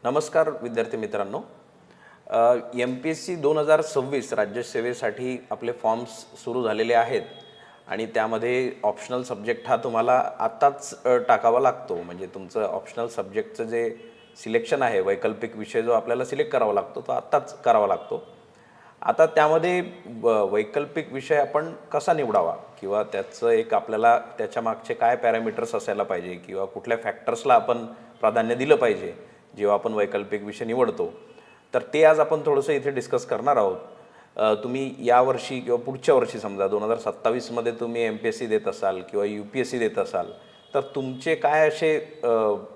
नमस्कार विद्यार्थी मित्रांनो, MPSC 2026 राज्यसेवेसाठी आपले फॉर्म्स सुरू झालेले आहेत आणि त्यामध्ये ऑप्शनल सब्जेक्ट हा तुम्हाला आत्ताच टाकावा लागतो. म्हणजे तुमचं ऑप्शनल सब्जेक्टचं जे सिलेक्शन आहे, वैकल्पिक विषय जो आपल्याला सिलेक्ट करावा लागतो तो आत्ताच करावा लागतो. आता त्यामध्ये वैकल्पिक विषय आपण कसा निवडावा किंवा त्याचं एक आपल्याला त्याच्या मागचे काय पॅरामीटर्स असायला पाहिजे किंवा कुठल्या फॅक्टर्सला आपण प्राधान्य दिलं पाहिजे जेव्हा आपण वैकल्पिक विषय निवडतो, तर ते आज आपण थोडंसं इथे डिस्कस करणार आहोत. तुम्ही यावर्षी किंवा पुढच्या वर्षी समजा 2027मध्ये तुम्ही MPSC देत असाल किंवा UPSC देत असाल, तर तुमचे काय असे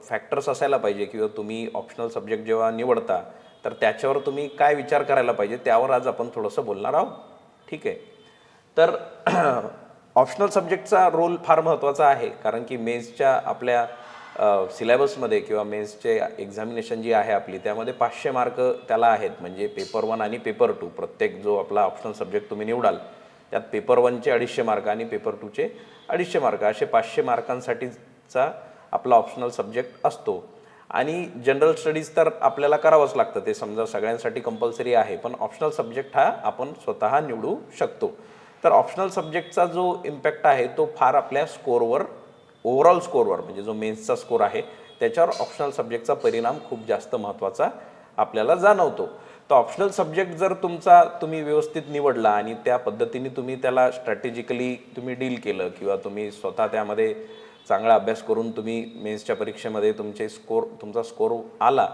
फॅक्टर्स असायला पाहिजे किंवा तुम्ही ऑप्शनल सब्जेक्ट जेव्हा निवडता तर त्याच्यावर तुम्ही काय विचार करायला पाहिजे त्यावर आज आपण थोडंसं बोलणार आहोत. ठीक आहे. तर ऑप्शनल सब्जेक्टचा रोल फार महत्त्वाचा आहे, कारण की मेन्सच्या आपल्या सिलेबसमध्ये किंवा मेन्सचे एक्झामिनेशन जी आहे आपली त्यामध्ये 500 मार्क त्याला आहेत. म्हणजे पेपर 1 आणि पेपर 2 प्रत्येक जो आपला ऑप्शनल सब्जेक्ट तुम्ही निवडाल त्यात पेपर 1चे 250 मार्क आणि पेपर 2चे 250 मार्क असे 500 मार्कांसाठीचा आपला ऑप्शनल सब्जेक्ट असतो. आणि जनरल स्टडीज तर आपल्याला करावंच लागतं, ते समजा सगळ्यांसाठी कंपल्सरी आहे, पण ऑप्शनल सब्जेक्ट हा आपण स्वतः निवडू शकतो. तर ऑप्शनल सब्जेक्टचा जो इम्पॅक्ट आहे तो फार आपल्या स्कोअरवर, ओव्हरऑल स्कोअरवर, म्हणजे जो मेन्सचा स्कोअर आहे त्याच्यावर ऑप्शनल सब्जेक्टचा परिणाम खूप जास्त महत्त्वाचा आपल्याला जाणवतो. तर ऑप्शनल सब्जेक्ट जर तुम्ही व्यवस्थित निवडला आणि त्या पद्धतीने तुम्ही त्याला स्ट्रॅटेजिकली तुम्ही डील केलं किंवा तुम्ही स्वतः त्यामध्ये चांगला अभ्यास करून तुम्ही मेन्सच्या परीक्षेमध्ये तुमचा स्कोर आला,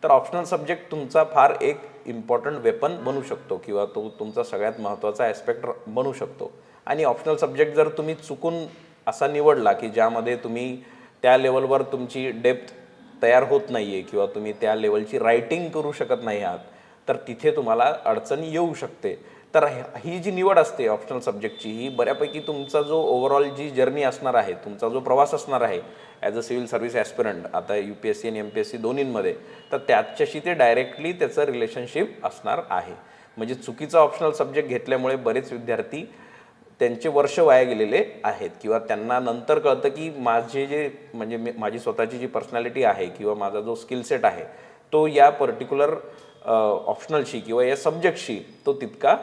तर ऑप्शनल सब्जेक्ट तुमचा फार एक इम्पॉर्टंट वेपन बनू शकतो किंवा तो तुमचा सगळ्यात महत्त्वाचा ॲस्पेक्ट बनू शकतो. आणि ऑप्शनल सब्जेक्ट जर तुम्ही चुकून असा निवडला की ज्यामध्ये तुम्ही त्या लेवलवर तुमची डेप्थ तयार होत नाही आहे किंवा तुम्ही त्या लेवलची रायटिंग करू शकत नाही आहात, तर तिथे तुम्हाला अडचण येऊ शकते. तर ही जी निवड असते ऑप्शनल सब्जेक्टची, ही बऱ्यापैकी तुमचा जो ओव्हरऑल जी जर्नी असणार आहे, तुमचा जो प्रवास असणार आहे as a civil service aspirant, आता UPSC आणि MPSC दोन्हींमध्ये, तर त्याच्याशी ते डायरेक्टली त्याचं रिलेशनशिप असणार आहे. म्हणजे चुकीचा ऑप्शनल सब्जेक्ट घेतल्यामुळे बरेच विद्यार्थी त्यांचे वर्ष वाया गेलेले आहेत किंवा त्यांना नंतर कळतं की माझी स्वतःची जी पर्सनॅलिटी आहे किंवा माझा जो स्किल सेट आहे तो या पर्टिक्युलर ऑप्शनलशी किंवा या सब्जेक्टशी तो तितका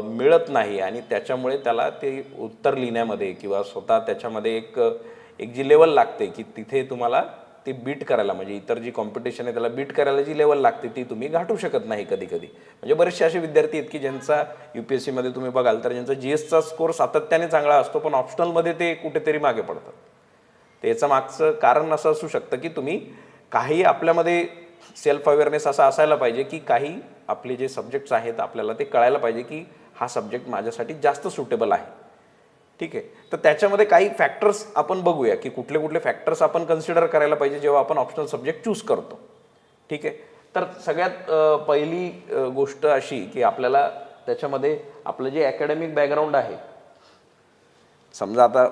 मिळत नाही आणि त्याच्यामुळे त्याला ते उत्तर लिहिण्यामध्ये किंवा स्वतः त्याच्यामध्ये एक जी लेवल लागते की तिथे तुम्हाला ते बीट करायला, म्हणजे इतर जी कॉम्पिटिशन आहे त्याला बीट करायला जी लेवल लागते ती तुम्ही गाठू शकत नाही कधी कधी. म्हणजे बरेचसे असे विद्यार्थी आहेत की ज्यांचा UPSCमध्ये तुम्ही बघाल तर ज्यांचा GSचा स्कोर सातत्याने चांगला असतो पण ऑप्शनलमध्ये ते कुठेतरी मागे पडतात. तर याचं मागचं कारण असं असू शकतं की तुम्ही काही आपल्यामध्ये सेल्फ अवेअरनेस असा असायला पाहिजे की काही आपले जे सब्जेक्ट्स आहेत आपल्याला ते कळायला पाहिजे की हा सब्जेक्ट माझ्यासाठी जास्त सुटेबल आहे. ठीक आहे. तर त्याच्यामध्ये काही फॅक्टर्स आपण बघूया की कुठले कुठले फॅक्टर्स आपण कन्सिडर करायला पाहिजे जेव्हा आपण ऑप्शनल सब्जेक्ट चूज करतो. ठीक आहे. तर सगळ्यात पहिली गोष्ट अशी की आपल्याला त्याच्यामध्ये आपलं जे अकॅडमिक बॅकग्राऊंड आहे, समजा आता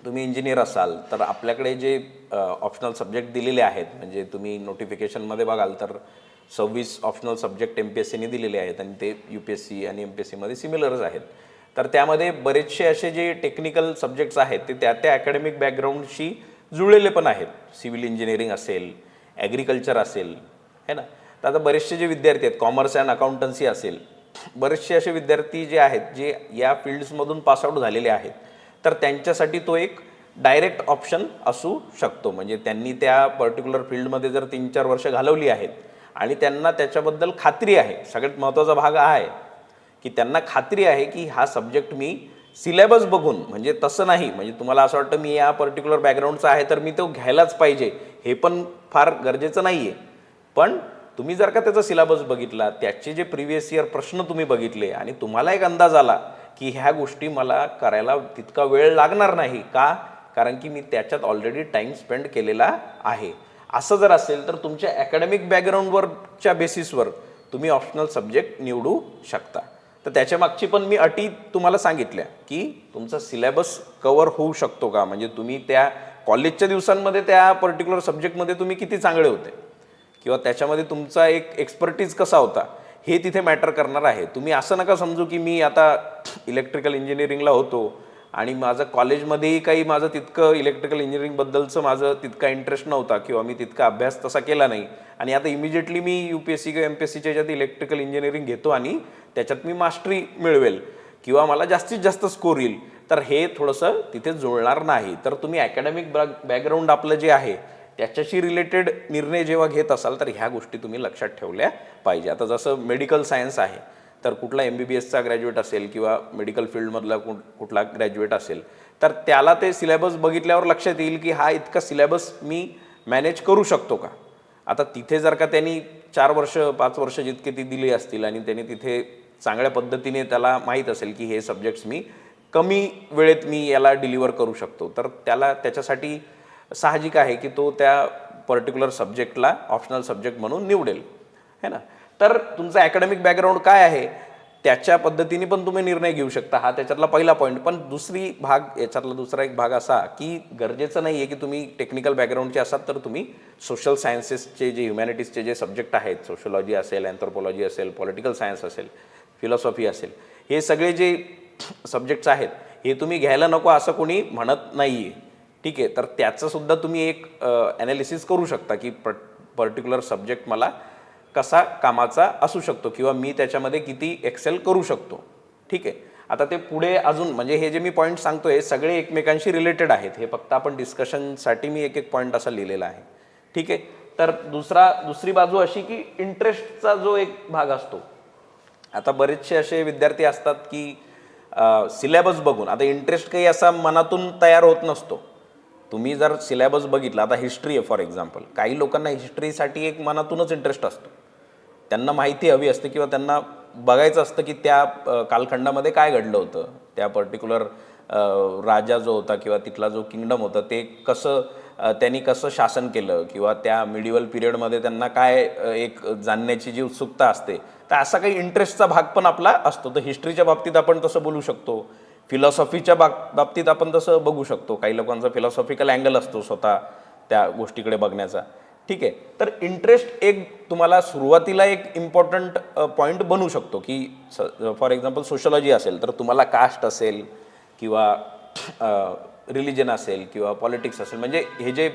तुम्ही इंजिनियर असाल तर आपल्याकडे जे ऑप्शनल सब्जेक्ट दिलेले आहेत, म्हणजे तुम्ही नोटिफिकेशनमध्ये बघाल तर 26 ऑप्शनल सब्जेक्ट MPSCने दिलेले आहेत आणि ते UPSC आणि MPSCमध्ये सिमिलरच आहेत. तर त्यामध्ये बरेचसे असे जे टेक्निकल सब्जेक्ट्स आहेत ते त्या अकॅडमिक बॅकग्राऊंडशी जुळलेले पण आहेत. सिव्हिल इंजिनिअरिंग असेल, ॲग्रिकल्चर असेल, है ना. तर आता बरेचसे जे विद्यार्थी आहेत, कॉमर्स अँड अकाउंटन्सी असेल, बरेचसे असे विद्यार्थी जे आहेत जे या फील्ड्समधून पासआउट झालेले आहेत, तर त्यांच्यासाठी तो एक डायरेक्ट ऑप्शन असू शकतो. म्हणजे त्यांनी त्या पर्टिक्युलर फील्डमध्ये जर 3-4 वर्ष घालवली आहेत आणि त्यांना त्याच्याबद्दल खात्री आहे, सगळ्यात महत्त्वाचा भाग हा आहे की त्यांना खात्री आहे की हा सब्जेक्ट मी सिलेबस बघून, म्हणजे तसं नाही म्हणजे तुम्हाला असं वाटतं मी या पर्टिक्युलर बॅकग्राऊंडचा आहे तर मी तो घ्यायलाच पाहिजे, हे पण फार गरजेचं नाही आहे. पण तुम्ही जर का त्याचा सिलेबस बघितला, त्याचे जे प्रिव्हियस इयर प्रश्न तुम्ही बघितले आणि तुम्हाला एक अंदाज आला की ह्या गोष्टी मला करायला तितका वेळ लागणार नाही, का, कारण की मी त्याच्यात ऑलरेडी टाईम स्पेंड केलेला आहे, असं जर असेल तर तुमच्या अकॅडमिक बॅकग्राऊंडवरच्या बेसिसवर तुम्ही ऑप्शनल सब्जेक्ट निवडू शकता. तर त्याच्या मागची पण मी अटी तुम्हाला सांगितल्या की तुमचा सिलेबस कवर होऊ शकतो का, म्हणजे तुम्ही त्या कॉलेजच्या दिवसांमध्ये त्या पर्टिक्युलर सब्जेक्टमध्ये तुम्ही किती चांगले होते किंवा त्याच्यामध्ये तुमचा एक एक्सपर्टीज कसा होता हे तिथे मॅटर करणार आहे. तुम्ही असं नका समजू की मी आता इलेक्ट्रिकल इंजिनिअरिंगला होतो आणि माझं कॉलेजमध्येही काही माझं तितकं इलेक्ट्रिकल इंजिनिअरिंगबद्दलचं माझं तितका इंटरेस्ट नव्हता किंवा मी तितका अभ्यास तसा केला नाही आणि आता इमिजिएटली मी UPSC किंवा MPSCच्या याच्यात इलेक्ट्रिकल इंजिनिअरिंग घेतो आणि त्याच्यात मी मास्टरी मिळवेल किंवा मला जास्तीत जास्त स्कोर येईल, तर हे थोडंसं तिथे जुळणार नाही. तर तुम्ही अकॅडमिक बॅकग्राऊंड आपलं जे आहे त्याच्याशी रिलेटेड निर्णय जेव्हा घेत असाल तर ह्या गोष्टी तुम्ही लक्षात ठेवल्या पाहिजे. आता जसं मेडिकल सायन्स आहे, तर कुठला MBBSचा ग्रॅज्युएट असेल किंवा मेडिकल फील्डमधला कुठला ग्रॅज्युएट असेल तर त्याला ते सिलेबस बघितल्यावर लक्षात येईल की हा इतका सिलेबस मी मॅनेज करू शकतो का. आता तिथे जर का त्यांनी 4 वर्ष 5 वर्ष जितके ती दिली असतील आणि त्यांनी तिथे चांगल्या पद्धतीने त्याला माहीत असेल की हे सब्जेक्ट्स मी कमी वेळेत मी याला डिलिव्हर करू शकतो, तर त्याला त्याच्यासाठी साहजिक आहे की तो त्या पर्टिक्युलर सब्जेक्टला ऑप्शनल सब्जेक्ट म्हणून निवडेल, है ना. तर तुमचं अकॅडमिक बॅकग्राऊंड काय आहे त्याच्या पद्धतीने पण तुम्ही निर्णय घेऊ शकता. हा त्याच्यातला पहिला पॉईंट. पण याच्यातला दुसरा एक भाग असा की गरजेचं नाही आहे की तुम्ही टेक्निकल बॅकग्राऊंडचे असाल तर तुम्ही सोशल सायन्सेसचे जे ह्युमॅनिटीजचे जे सब्जेक्ट आहेत, सोशोलॉजी असेल, अँथ्रोपॉलॉजी असेल, पॉलिटिकल सायन्स असेल, फिलॉसॉफी असेल, हे सगळे जे सब्जेक्ट्स आहेत हे तुम्ही घ्यायला नको असं कोणी म्हणत नाही आहे, ठीक आहे. तर त्याचंसुद्धा तुम्ही एक ॲनालिसिस करू शकता की पर्टिक्युलर सब्जेक्ट मला कसा कामाचा असू शकतो किंवा मी त्याच्यामध्ये किती एक्सेल करू शकतो, ठीक आहे. आता ते पुढे अजून म्हणजे हे जे मी पॉईंट सांगतोय सगळे एकमेकांशी रिलेटेड आहेत, हे फक्त आपण डिस्कशनसाठी मी एक पॉईंट असा लिहिलेला आहे, ठीक आहे. तर दुसरी बाजू अशी की इंटरेस्टचा जो एक भाग असतो. आता बरेचसे असे विद्यार्थी असतात की सिलेबस बघून, आता इंटरेस्ट काही असा मनातून तयार होत नसतो. तुम्ही जर सिलेबस बघितला, आता हिस्ट्री आहे फॉर एक्झाम्पल, काही लोकांना हिस्ट्रीसाठी एक मनातूनच इंटरेस्ट असतो, त्यांना माहिती हवी असते किंवा त्यांना बघायचं असतं की त्या कालखंडामध्ये काय घडलं होतं, त्या पर्टिक्युलर राजा जो होता किंवा तिथला जो किंगडम होता ते त्यांनी कसं शासन केलं किंवा त्या मिडिवल पिरियडमध्ये त्यांना काय एक जाणण्याची जी उत्सुकता असते, तर असा काही इंटरेस्टचा भाग पण आपला असतो. तर हिस्ट्रीच्या बाबतीत आपण तसं बोलू शकतो, फिलॉसॉफीच्या बाबतीत आपण तसं बघू शकतो. काही लोकांचा फिलॉसॉफिकल अँगल असतो स्वतः त्या गोष्टीकडे बघण्याचा, ठीक आहे. तर इंटरेस्ट एक तुम्हाला सुरुवातीला एक इम्पॉर्टंट पॉईंट बनू शकतो की फॉर एक्झाम्पल सोशॉलॉजी असेल तर तुम्हाला कास्ट असेल किंवा रिलिजन असेल किंवा पॉलिटिक्स असेल, म्हणजे हे जे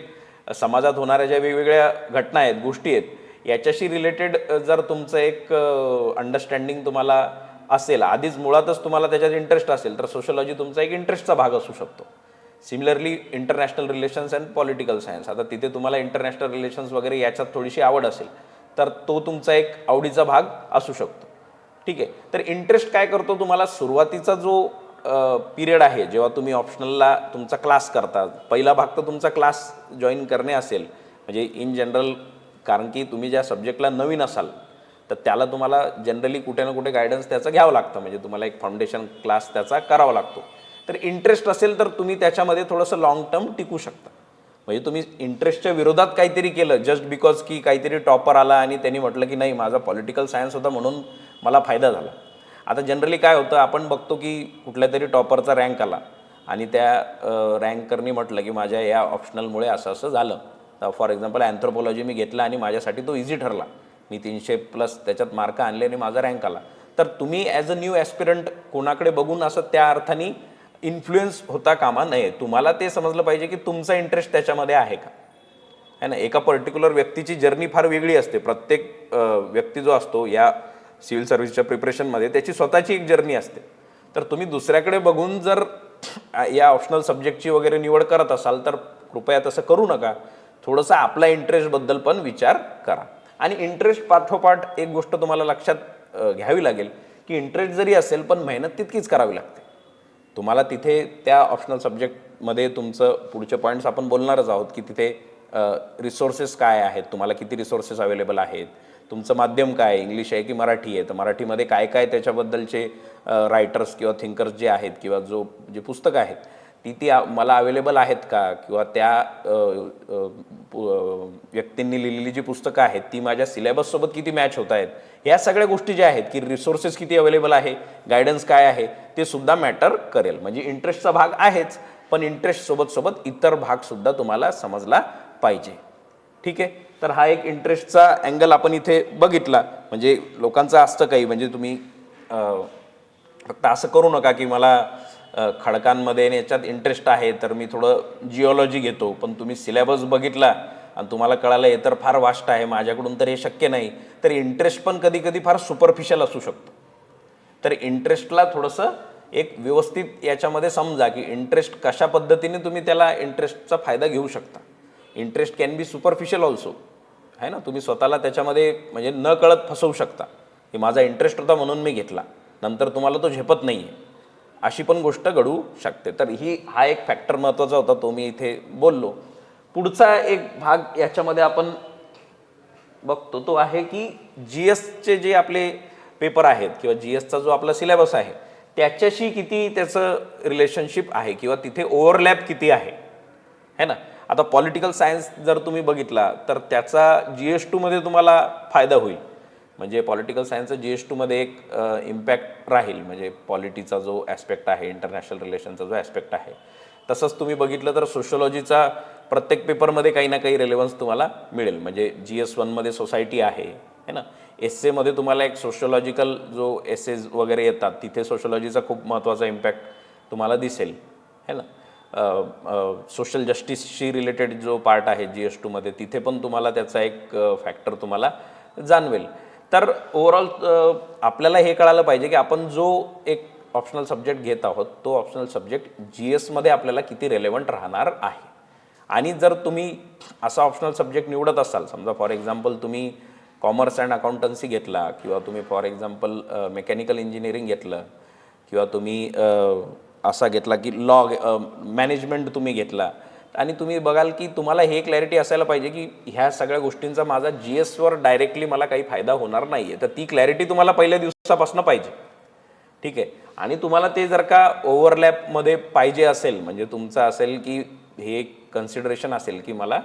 समाजात होणाऱ्या ज्या वेगवेगळ्या घटना आहेत, गोष्टी आहेत, याच्याशी रिलेटेड जर तुमचं एक अंडरस्टँडिंग तुम्हाला असेल, आधीच मुळातच तुम्हाला त्याच्यात इंटरेस्ट असेल, तर सोशॉलॉजी तुमचा एक इंटरेस्टचा भाग असू शकतो. Similarly international relations and political science, आता तिथे तुम्हाला इंटरनॅशनल रिलेशन्स वगैरे याच्यात थोडीशी आवड असेल तर तो तुमचा एक आवडीचा भाग असू शकतो, ठीक आहे. तर इंटरेस्ट काय करतो, तुम्हाला सुरुवातीचा जो पिरियड आहे जेव्हा तुम्ही ऑप्शनलला तुमचा क्लास करता, पहिला भाग तर तुमचा क्लास जॉईन करणे असेल, म्हणजे इन जनरल, कारण की तुम्ही ज्या सब्जेक्टला नवीन असाल तर त्याला तुम्हाला जनरली कुठे ना कुठे गायडन्स त्याचं घ्यावं लागतं, म्हणजे तुम्हाला एक फाउंडेशन क्लास त्याचा करावा लागतो. तर इंटरेस्ट असेल तर तुम्ही त्याच्यामध्ये थोडंसं लॉंग टर्म टिकू शकता. म्हणजे तुम्ही इंटरेस्टच्या विरोधात काहीतरी केलं जस्ट बिकॉज की काहीतरी टॉपर आला आणि त्यांनी म्हटलं की नाही माझा पॉलिटिकल सायन्स होता म्हणून मला फायदा झाला. आता जनरली काय होतं, आपण बघतो की कुठल्या तरी टॉपरचा रँक आला आणि त्या रँकरनी म्हटलं की माझ्या या ऑप्शनलमुळे असं असं झालं. तर फॉर एक्झाम्पल अँथ्रोपॉलॉजी मी घेतला आणि माझ्यासाठी तो इझी ठरला, मी 300+ त्याच्यात मार्क आणले आणि माझा रँक आला. तर तुम्ही ॲज अ न्यू ॲस्पिरंट कोणाकडे बघून असं त्या अर्थाने इन्फ्लुएन्स होता कामा नये. तुम्हाला ते समजलं पाहिजे की तुमचा इंटरेस्ट त्याच्यामध्ये आहे का, है ना. एका पर्टिक्युलर व्यक्तीची जर्नी फार वेगळी असते. प्रत्येक व्यक्ती जो असतो या सिव्हिल सर्व्हिसच्या प्रिपरेशनमध्ये त्याची स्वतःची एक जर्नी असते. तर तुम्ही दुसऱ्याकडे बघून जर या ऑप्शनल सब्जेक्टची वगैरे निवड करत असाल तर कृपया तसं करू नका. थोडंसं आपल्या इंटरेस्टबद्दल पण विचार करा. आणि इंटरेस्ट पाठोपाठ एक गोष्ट तुम्हाला लक्षात घ्यावी लागेल की इंटरेस्ट जरी असेल पण मेहनत तितकीच करावी लागते. तुम्हाला तिथे त्या ऑप्शनल सब्जेक्टमध्ये तुमचं पुढचे पॉईंट्स आपण बोलणारच आहोत की तिथे रिसोर्सेस काय आहेत, तुम्हाला किती रिसोर्सेस अवेलेबल आहेत, तुमचं माध्यम काय आहे, इंग्लिश आहे की मराठी आहे, तर मराठीमध्ये काय काय त्याच्याबद्दलचे रायटर्स किंवा थिंकर्स जे आहेत किंवा जे पुस्तकं आहेत ती मला अवेलेबल आहेत का, किंवा त्या व्यक्तींनी लिहिलेली जी पुस्तकं आहेत ती माझ्या सिलेबससोबत किती मॅच होत आहेत, ह्या सगळ्या गोष्टी ज्या आहेत की रिसोर्सेस किती अवेलेबल आहे, गायडन्स काय आहे, ते सुद्धा मॅटर करेल. म्हणजे इंटरेस्टचा भाग आहेच, पण इंटरेस्ट सोबत इतर भागसुद्धा तुम्हाला समजला पाहिजे, ठीक आहे. तर हा एक इंटरेस्टचा अँगल आपण इथे बघितला. म्हणजे लोकांचं असतं काही, म्हणजे तुम्ही फक्त असं करू नका की मला खडकांमध्ये आणि याच्यात इंटरेस्ट आहे तर मी थोडं जिओलॉजी घेतो, पण तुम्ही सिलेबस बघितला आणि तुम्हाला कळालं हे तर फार वास्ट आहे, माझ्याकडून तर हे शक्य नाही, तर इंटरेस्ट पण कधी कधी फार सुपरफिशियल असू शकतो. तर इंटरेस्टला थोडंसं एक व्यवस्थित याच्यामध्ये समजा की इंटरेस्ट कशा पद्धतीने तुम्ही त्याला इंटरेस्टचा फायदा घेऊ शकता. Interest can be superficial also, आहे ना. तुम्ही स्वतःला त्याच्यामध्ये म्हणजे न कळत फसवू शकता की माझा इंटरेस्ट होता म्हणून मी घेतला, नंतर तुम्हाला तो झेपत नाही आहे, अशी पण गोष्ट घडू शकते. तर हा एक फॅक्टर महत्त्वाचा होता, तो मी इथे बोललो. पुढचा एक भाग याच्यामध्ये आपण बघतो तो आहे की GSचे जे आपले पेपर आहेत किंवा GSचा जो आपला सिलेबस आहे त्याच्याशी किती त्याचं रिलेशनशिप आहे किंवा तिथे ओव्हरलॅप किती आहे ना. आता पॉलिटिकल सायन्स जर तुम्ही बघितला तर त्याचा GS2 मध्ये तुम्हाला फायदा होईल. म्हणजे पॉलिटिकल सायन्सचा GS2 मध्ये एक इम्पॅक्ट राहील, म्हणजे पॉलिटीचा जो ॲस्पेक्ट आहे, इंटरनॅशनल रिलेशनचा जो ॲस्पेक्ट आहे. तसंच तुम्ही बघितलं तर सोशोलॉजीचा प्रत्येक पेपरमध्ये काही ना काही रेलेव्हन्स तुम्हाला मिळेल. म्हणजे GS1 मध्ये सोसायटी आहे ना. एस्सेमध्ये तुम्हाला एक सोशोलॉजिकल जो एसेज वगैरे येतात तिथे सोशोलॉजीचा खूप महत्त्वाचा इम्पॅक्ट तुम्हाला दिसेल, है ना. सोशल जस्टिसशी रिलेटेड जो पार्ट आहे GS2 मध्ये तिथे पण तुम्हाला त्याचा एक फॅक्टर तुम्हाला जाणवेल. तर ओव्हरऑल आपल्याला हे कळालं पाहिजे की आपण जो एक ऑप्शनल सब्जेक्ट घेत आहोत तो ऑप्शनल सब्जेक्ट GS मध्ये आपल्याला किती रेलेव्हंट राहणार आहे. आणि जर तुम्ही असा ऑप्शनल सब्जेक्ट निवडत असाल, समजा फॉर एक्झाम्पल तुम्ही कॉमर्स अँड अकाउंटन्सी घेतला किंवा तुम्ही फॉर एक्झाम्पल मेकॅनिकल इंजिनिअरिंग घेतलं किंवा तुम्ही असा घेतला की लॉ मॅनेजमेंट तुम्ही घेतला, आणि तुम्ही बघाल की तुम्हाला हे क्लॅरिटी असायला पाहिजे की ह्या सगळ्या गोष्टींचा माझा GSवर डायरेक्टली मला काही फायदा होणार नाही आहे, तर ती क्लॅरिटी तुम्हाला पहिल्या दिवसापासून पाहिजे. ठीक आहे. आणि तुम्हाला ते जर का ओव्हरलॅपमध्ये पाहिजे असेल, म्हणजे तुमचं असेल की हे एक कन्सिडरेशन असेल की मला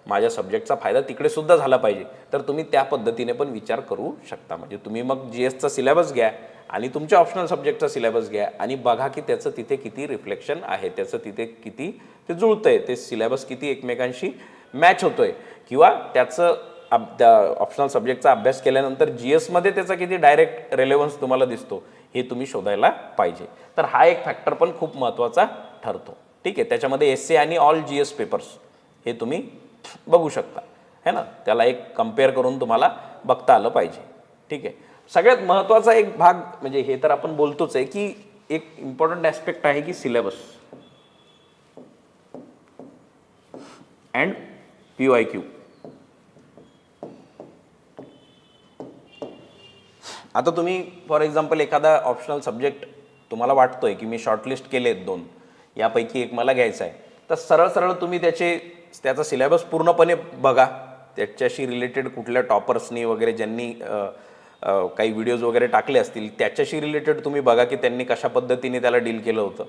माझ्या सब्जेक्टचा फायदा तिकडे सुद्धा झाला पाहिजे, तर तुम्ही त्या पद्धतीने पण विचार करू शकता. म्हणजे तुम्ही मग GSचा सिलेबस घ्या आणि तुमच्या ऑप्शनल सब्जेक्टचा सिलेबस घ्या आणि बघा की त्याचं तिथे किती रिफ्लेक्शन आहे, त्याचं तिथे किती ते जुळतंय, ते सिलेबस किती एकमेकांशी मॅच होतोय, किंवा त्याचं ऑप्शनल सब्जेक्टचा अभ्यास केल्यानंतर GSमध्ये त्याचा किती डायरेक्ट रेलेव्हन्स तुम्हाला दिसतो हे तुम्ही शोधायला पाहिजे. तर हा एक फॅक्टर पण खूप महत्त्वाचा ठरतो. ठीक आहे. त्याच्यामध्ये एस्से आणि ऑल GS पेपर्स हे तुम्ही बघू शकता, है ना. त्याला एक कम्पेअर करून तुम्हाला बघता आलं पाहिजे. ठीक आहे. सगळ्यात महत्त्वाचा एक भाग म्हणजे हे तर आपण बोलतोच आहे की एक इम्पॉर्टंट ॲस्पेक्ट आहे की सिलेबस अँड PYQ. आता तुम्ही फॉर एक्झाम्पल एखादा ऑप्शनल सब्जेक्ट तुम्हाला वाटतोय की मी शॉर्टलिस्ट केलेत 2, यापैकी एक मला घ्यायचा आहे, तर सरळ सरळ तुम्ही त्याचा सिलेबस पूर्णपणे बघा. त्याच्याशी रिलेटेड कुठल्या टॉपर्सनी वगैरे ज्यांनी काही व्हिडिओज वगैरे टाकले असतील त्याच्याशी रिलेटेड तुम्ही बघा की त्यांनी कशा पद्धतीने त्याला डील केलं होतं,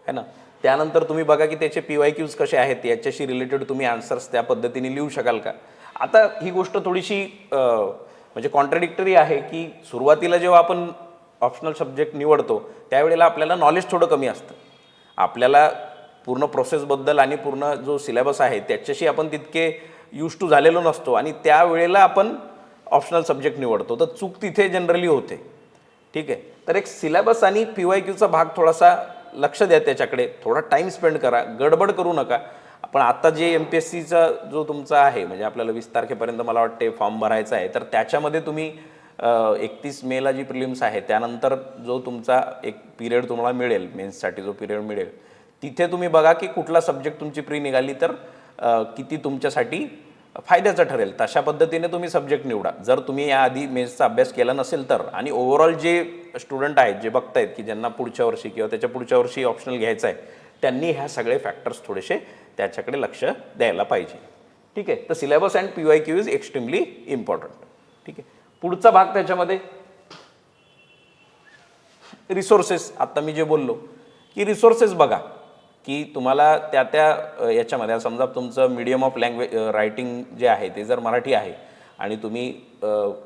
है ना. त्यानंतर तुम्ही बघा की त्याचे PYQs कसे आहेत, याच्याशी रिलेटेड तुम्ही आन्सर्स त्या पद्धतीने लिहू शकाल का. आता ही गोष्ट थोडीशी म्हणजे कॉन्ट्रडिक्टरी आहे की सुरुवातीला जेव्हा आपण ऑप्शनल सब्जेक्ट निवडतो त्यावेळेला आपल्याला नॉलेज थोडं कमी असतं. आपल्याला पूर्ण प्रोसेसबद्दल आणि पूर्ण जो सिलेबस आहे त्याच्याशी आपण तितके यूज टू झालेलो नसतो आणि त्यावेळेला आपण ऑप्शनल सब्जेक्ट निवडतो, तर चूक तिथे जनरली होते. ठीक आहे. तर एक सिलेबस आणि PYQचा भाग थोडासा लक्ष द्या, त्याच्याकडे थोडा टाईम स्पेंड करा, गडबड करू नका. आपण आता जे MPSCचा जो तुमचा आहे म्हणजे आपल्याला 20 तारखेपर्यंत मला वाटते फॉर्म भरायचा आहे, तर त्याच्यामध्ये तुम्ही 31 मेला जी प्रिलिम्स आहे त्यानंतर जो तुमचा एक पिरियड तुम्हाला मिळेल, मेन्ससाठी जो पिरियड मिळेल, तिथे तुम्ही बघा की कुठला सब्जेक्ट तुमची प्री निघाली तर किती तुमच्यासाठी फायद्याचं ठरेल, तशा पद्धतीने तुम्ही सब्जेक्ट निवडा. जर तुम्ही याआधी मेन्सचा अभ्यास केला नसेल तर, आणि ओव्हरऑल जे स्टुडंट आहेत जे बघतायत की ज्यांना पुढच्या वर्षी किंवा त्याच्या पुढच्या वर्षी ऑप्शनल घ्यायचं आहे, त्यांनी ह्या सगळे फॅक्टर्स थोडेसे त्याच्याकडे लक्ष द्यायला पाहिजे. ठीक आहे. तर syllabus and PYQ is extremely important. ठीक आहे. पुढचा भाग त्याच्यामध्ये रिसोर्सेस. आता मी जे बोललो की रिसोर्सेस बघा की तुम्हाला त्या याच्यामध्ये समजा तुमचं मीडियम ऑफ लँग्वेज रायटिंग जे आहे ते जर मराठी आहे आणि तुम्ही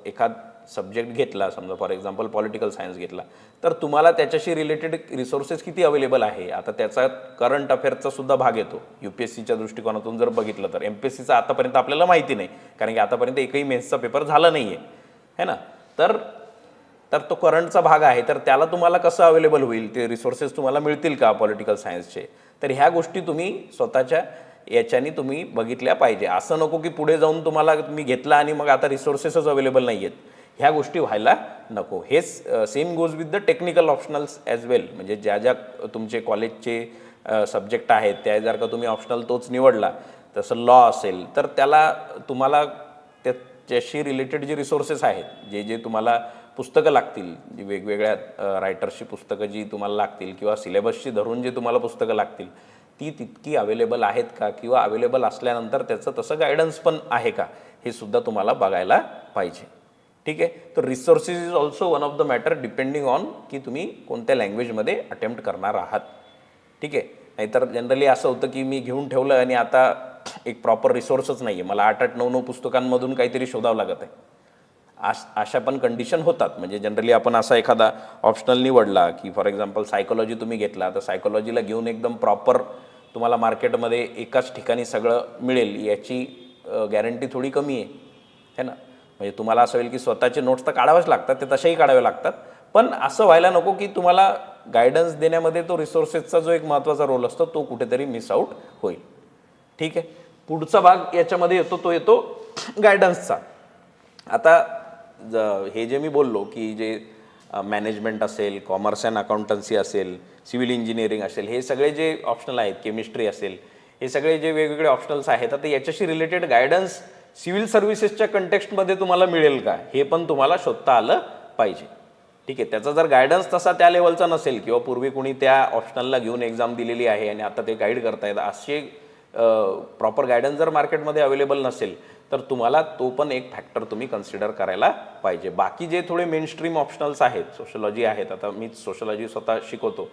एखाद सब्जेक्ट घेतला, समजा फॉर एक्झाम्पल पॉलिटिकल सायन्स घेतला, तर तुम्हाला त्याच्याशी रिलेटेड रिसोर्सेस किती अवेलेबल आहे. आता त्याचा करंट अफेअर्सचा सुद्धा भाग येतो. UPSCच्या दृष्टिकोनातून जर बघितलं तर MPSCचा आतापर्यंत आपल्याला माहिती नाही, कारण की आतापर्यंत एकही मेन्सचा पेपर झाला नाही आहे, है ना. तर तर तो करंटचा भाग आहे, तर त्याला तुम्हाला कसं अवेलेबल होईल, ते रिसोर्सेस तुम्हाला मिळतील का पॉलिटिकल सायन्सचे, तर ह्या गोष्टी तुम्ही स्वतःच्या याच्यानी तुम्ही बघितल्या पाहिजे. असं नको की पुढे जाऊन तुम्ही घेतला आणि मग आता रिसोर्सेसच अवेलेबल नाही आहेत, ह्या गोष्टी व्हायला नको. हेच same goes with the technical optionals as well. म्हणजे ज्या ज्या तुमचे कॉलेजचे सब्जेक्ट आहेत त्या जर का तुम्ही ऑप्शनल तोच निवडला, तसं लॉ असेल तर त्याला तुम्हाला त्याच्याशी रिलेटेड जे रिसोर्सेस आहेत, जे जे तुम्हाला पुस्तकं लागतील, जी वेगवेगळ्या रायटर्सची पुस्तकं जी तुम्हाला लागतील किंवा सिलेबसची धरून जे तुम्हाला पुस्तकं लागतील, ती तितकी अवेलेबल आहेत का, किंवा अवेलेबल असल्यानंतर त्याचं तसं गायडन्स पण आहे का, हे सुद्धा तुम्हाला बघायला पाहिजे. ठीक आहे. तर resources is also one of the matter depending on की तुम्ही कोणत्या लँग्वेजमध्ये अटेम्प्ट करणार आहात. ठीक आहे. नाहीतर जनरली असं होतं की मी घेऊन ठेवलं आणि आता एक प्रॉपर रिसोर्सच नाही आहे, मला 8-8, 9-9 पुस्तकांमधून काहीतरी शोधावं लागत आहे. अशा पण कंडिशन होतात. म्हणजे जनरली आपण असा एखादा ऑप्शनल निवडला की फॉर एक्झाम्पल सायकोलॉजी तुम्ही घेतला, तर सायकोलॉजीला घेऊन एकदम प्रॉपर तुम्हाला मार्केटमध्ये एकाच ठिकाणी सगळं मिळेल याची गॅरंटी थोडी कमी आहे ना. म्हणजे तुम्हाला असं होईल की स्वतःचे नोट्स तर काढावेच लागतात, ते तसेही काढावे लागतात, पण असं व्हायला नको की तुम्हाला गायडन्स देण्यामध्ये तो रिसोर्सेसचा जो एक महत्त्वाचा रोल असतो तो कुठेतरी मिस आऊट होईल. ठीक आहे. पुढचा भाग याच्यामध्ये येतो, तो येतो गायडन्सचा. आता हे जे मी बोललो की जे मॅनेजमेंट असेल, कॉमर्स अँड अकाउंटन्सी असेल, सिव्हिल इंजिनिअरिंग असेल, हे सगळे जे ऑप्शनल आहेत, केमिस्ट्री असेल, हे सगळे जे वेगवेगळे ऑप्शनल्स आहेत, आता याच्याशी रिलेटेड गायडन्स सिव्हिल सर्व्हिसेसच्या कंटेक्स्टमध्ये तुम्हाला मिळेल का, हे पण तुम्हाला शोधता आलं पाहिजे. ठीक आहे. त्याचा जर गायडन्स तसा त्या लेवलचा नसेल किंवा पूर्वी कोणी त्या ऑप्शनलला घेऊन एक्झाम दिलेली आहे आणि आता ते गाईड करतायत, असे प्रॉपर गायडन्स जर मार्केटमध्ये अवेलेबल नसेल तर तुम्हाला तो पण एक फॅक्टर तुम्ही कन्सिडर करायला पाहिजे. बाकी जे थोडे मेनस्ट्रीम ऑप्शनल्स आहेत, सोशलॉजी आहेत, आता मी सोशलॉजी स्वतः शिकवतो,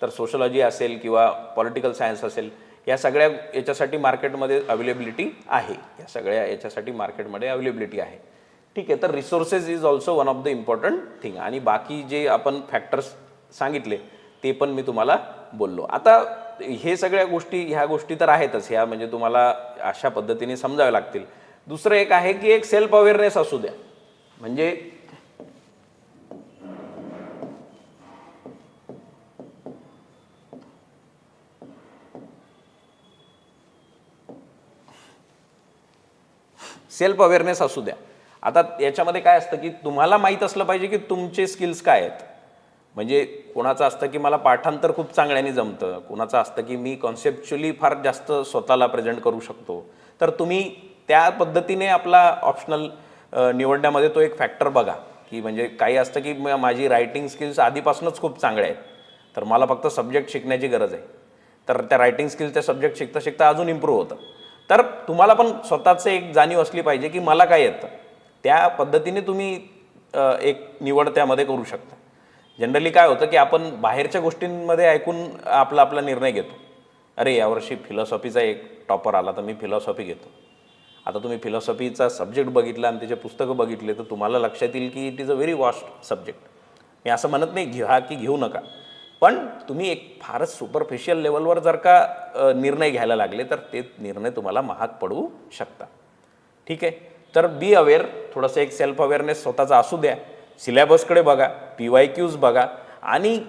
तर सोशलॉजी असेल किंवा पॉलिटिकल सायन्स असेल, या सगळ्या याच्यासाठी मार्केटमध्ये अवेलेबिलिटी आहे, या सगळ्या याच्यासाठी मार्केटमध्ये अवेलेबिलिटी आहे. ठीक आहे. तर resources is also one of the important thing. आणि बाकी जे आपण फॅक्टर्स सांगितले ते पण मी तुम्हाला बोललो. आता हे सगळ्या गोष्टी, ह्या गोष्टी तर आहेतच, ह्या म्हणजे तुम्हाला अशा पद्धतीने समजाव्या लागतील. दुसरं एक आहे की एक सेल्फ अवेअरनेस असू द्या. म्हणजे सेल्फ अवेअरनेस असू द्या. आता याच्यामध्ये काय असतं की तुम्हाला माहीत असलं पाहिजे की तुमचे स्किल्स काय आहेत. म्हणजे कोणाचं असतं की मला पाठांतर खूप चांगल्याने जमतं, कोणाचं असतं की मी कॉन्सेप्च्युअली फार जास्त स्वतःला प्रेझेंट करू शकतो. तर तुम्ही त्या पद्धतीने आपला ऑप्शनल निवडण्यामध्ये तो एक फॅक्टर बघा. की म्हणजे काही असतं की माझी रायटिंग स्किल्स आधीपासूनच खूप चांगल्या आहेत, तर मला फक्त सब्जेक्ट शिकण्याची गरज आहे. तर त्या रायटिंग स्किल्स त्या सब्जेक्ट शिकता शिकता अजून इम्प्रूव्ह होतं. तर तुम्हाला पण स्वतःचं एक जाणीव असली पाहिजे की मला काय येतं, त्या पद्धतीने तुम्ही एक निवड त्यामध्ये करू शकता. जनरली काय होतं की आपण बाहेरच्या गोष्टींमध्ये ऐकून आपला निर्णय घेतो. अरे यावर्षी फिलॉसॉफीचा एक टॉपर आला तर मी फिलॉसॉफी घेतो. आता तुम्ही फिलॉसॉफीचा सब्जेक्ट बघितला आणि त्याचे पुस्तकं बघितले तर तुम्हाला लक्षात येईल की it is a very vast subject. मी असं म्हणत नाही की घेऊ नका, पण तुम्ही एक फारच सुपरफिशियल लेवलवर जर का निर्णय घ्यायला लागले तर ते निर्णय तुम्हाला महाग पडू शकतात. ठीक आहे. तर बी अवेअर, थोडंसं एक सेल्फ अवेअरनेस स्वतःचा असू द्या. सिलेबसकडे बघा, PYQs बघा. आणि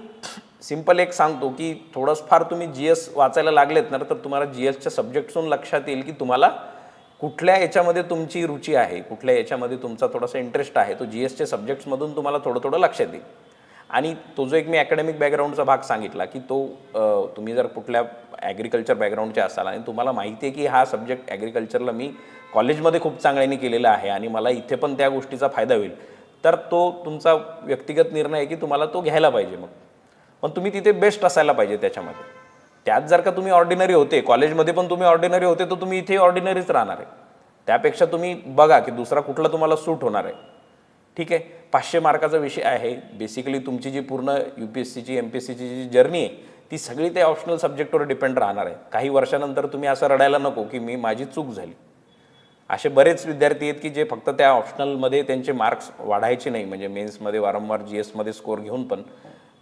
सिम्पल एक सांगतो की थोडंच फार तुम्ही GS वाचायला लागलेत ना, तर तुम्हाला GSच्या सब्जेक्ट्सून लक्षात येईल की तुम्हाला कुठल्या याच्यामध्ये तुमची रुची आहे, कुठल्या याच्यामध्ये तुमचा थोडासा इंटरेस्ट आहे, तो GSच्या सब्जेक्ट्समधून तुम्हाला थोडं लक्षात येईल. आणि तो जो एक मी अकॅडमिक बॅकग्राऊंडचा भाग सांगितला की तो तुम्ही जर कुठल्या ॲग्रिकल्चर बॅकग्राऊंडचे असाल आणि तुम्हाला माहिती आहे की हा सब्जेक्ट ॲग्रिकल्चरला मी कॉलेजमध्ये खूप चांगल्याने केलेला आहे आणि मला इथे पण त्या गोष्टीचा फायदा होईल, तर तो तुमचा व्यक्तिगत निर्णय आहे की तुम्हाला तो घ्यायला पाहिजे. मग पण तुम्ही तिथे बेस्ट असायला पाहिजे त्याच्यामध्ये. त्यात जर का तुम्ही ऑर्डिनरी होते, कॉलेजमध्ये पण तुम्ही ऑर्डिनरी होते, तर तुम्ही इथे ऑर्डिनरीच राहणार आहे. त्यापेक्षा तुम्ही बघा की दुसरा कुठला तुम्हाला सूट होणार आहे. ठीक आहे. 500 मार्काचा विषय आहे. बेसिकली तुमची जी पूर्ण UPSCची MPSCची जी जर्नी आहे ती सगळी त्या ऑप्शनल सब्जेक्टवर डिपेंड राहणार आहे. काही वर्षानंतर तुम्ही असं रडायला नको की माझी चूक झाली. असे बरेच विद्यार्थी आहेत की जे फक्त त्या ऑप्शनलमध्ये त्यांचे मार्क्स वाढायचे नाही, म्हणजे मेन्समध्ये वारंवार GSमध्ये स्कोअर घेऊन पण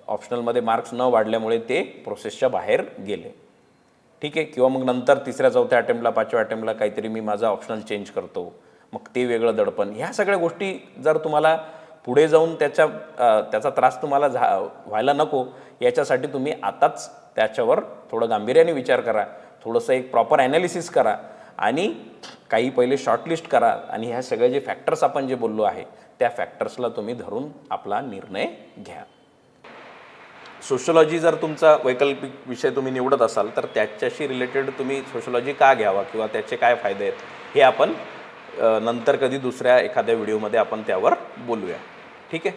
ऑप्शनलमध्ये मार्क्स न वाढल्यामुळे ते प्रोसेसच्या बाहेर गेले. ठीक आहे. किंवा मग नंतर 3ऱ्या-4थ्या अटेम्प्टला 5व्या अटेम्प्टला काहीतरी मी माझा ऑप्शनल चेंज करतो, मग ते वेगळं दडपण. ह्या सगळ्या गोष्टी जर तुम्हाला पुढे जाऊन त्याचा त्रास तुम्हाला व्हायला नको याच्यासाठी तुम्ही आताच त्याच्यावर थोडं गांभीर्याने विचार करा, थोडंसं एक प्रॉपर ॲनालिसिस करा आणि काही पहिले शॉर्टलिस्ट करा आणि ह्या सगळे जे फॅक्टर्स आपण जे बोललो आहे त्या फॅक्टर्सला तुम्ही धरून आपला निर्णय घ्या. सोशलॉजी जर तुमचा वैकल्पिक विषय तुम्ही निवडत असाल तर त्याच्याशी रिलेटेड तुम्ही सोशलॉजी का घ्यावा किंवा त्याचे काय फायदे आहेत हे आपण नंतर कधी दुसऱ्या एखाद्या व्हिडिओमध्ये आपण त्यावर बोलूया. ठीक आहे.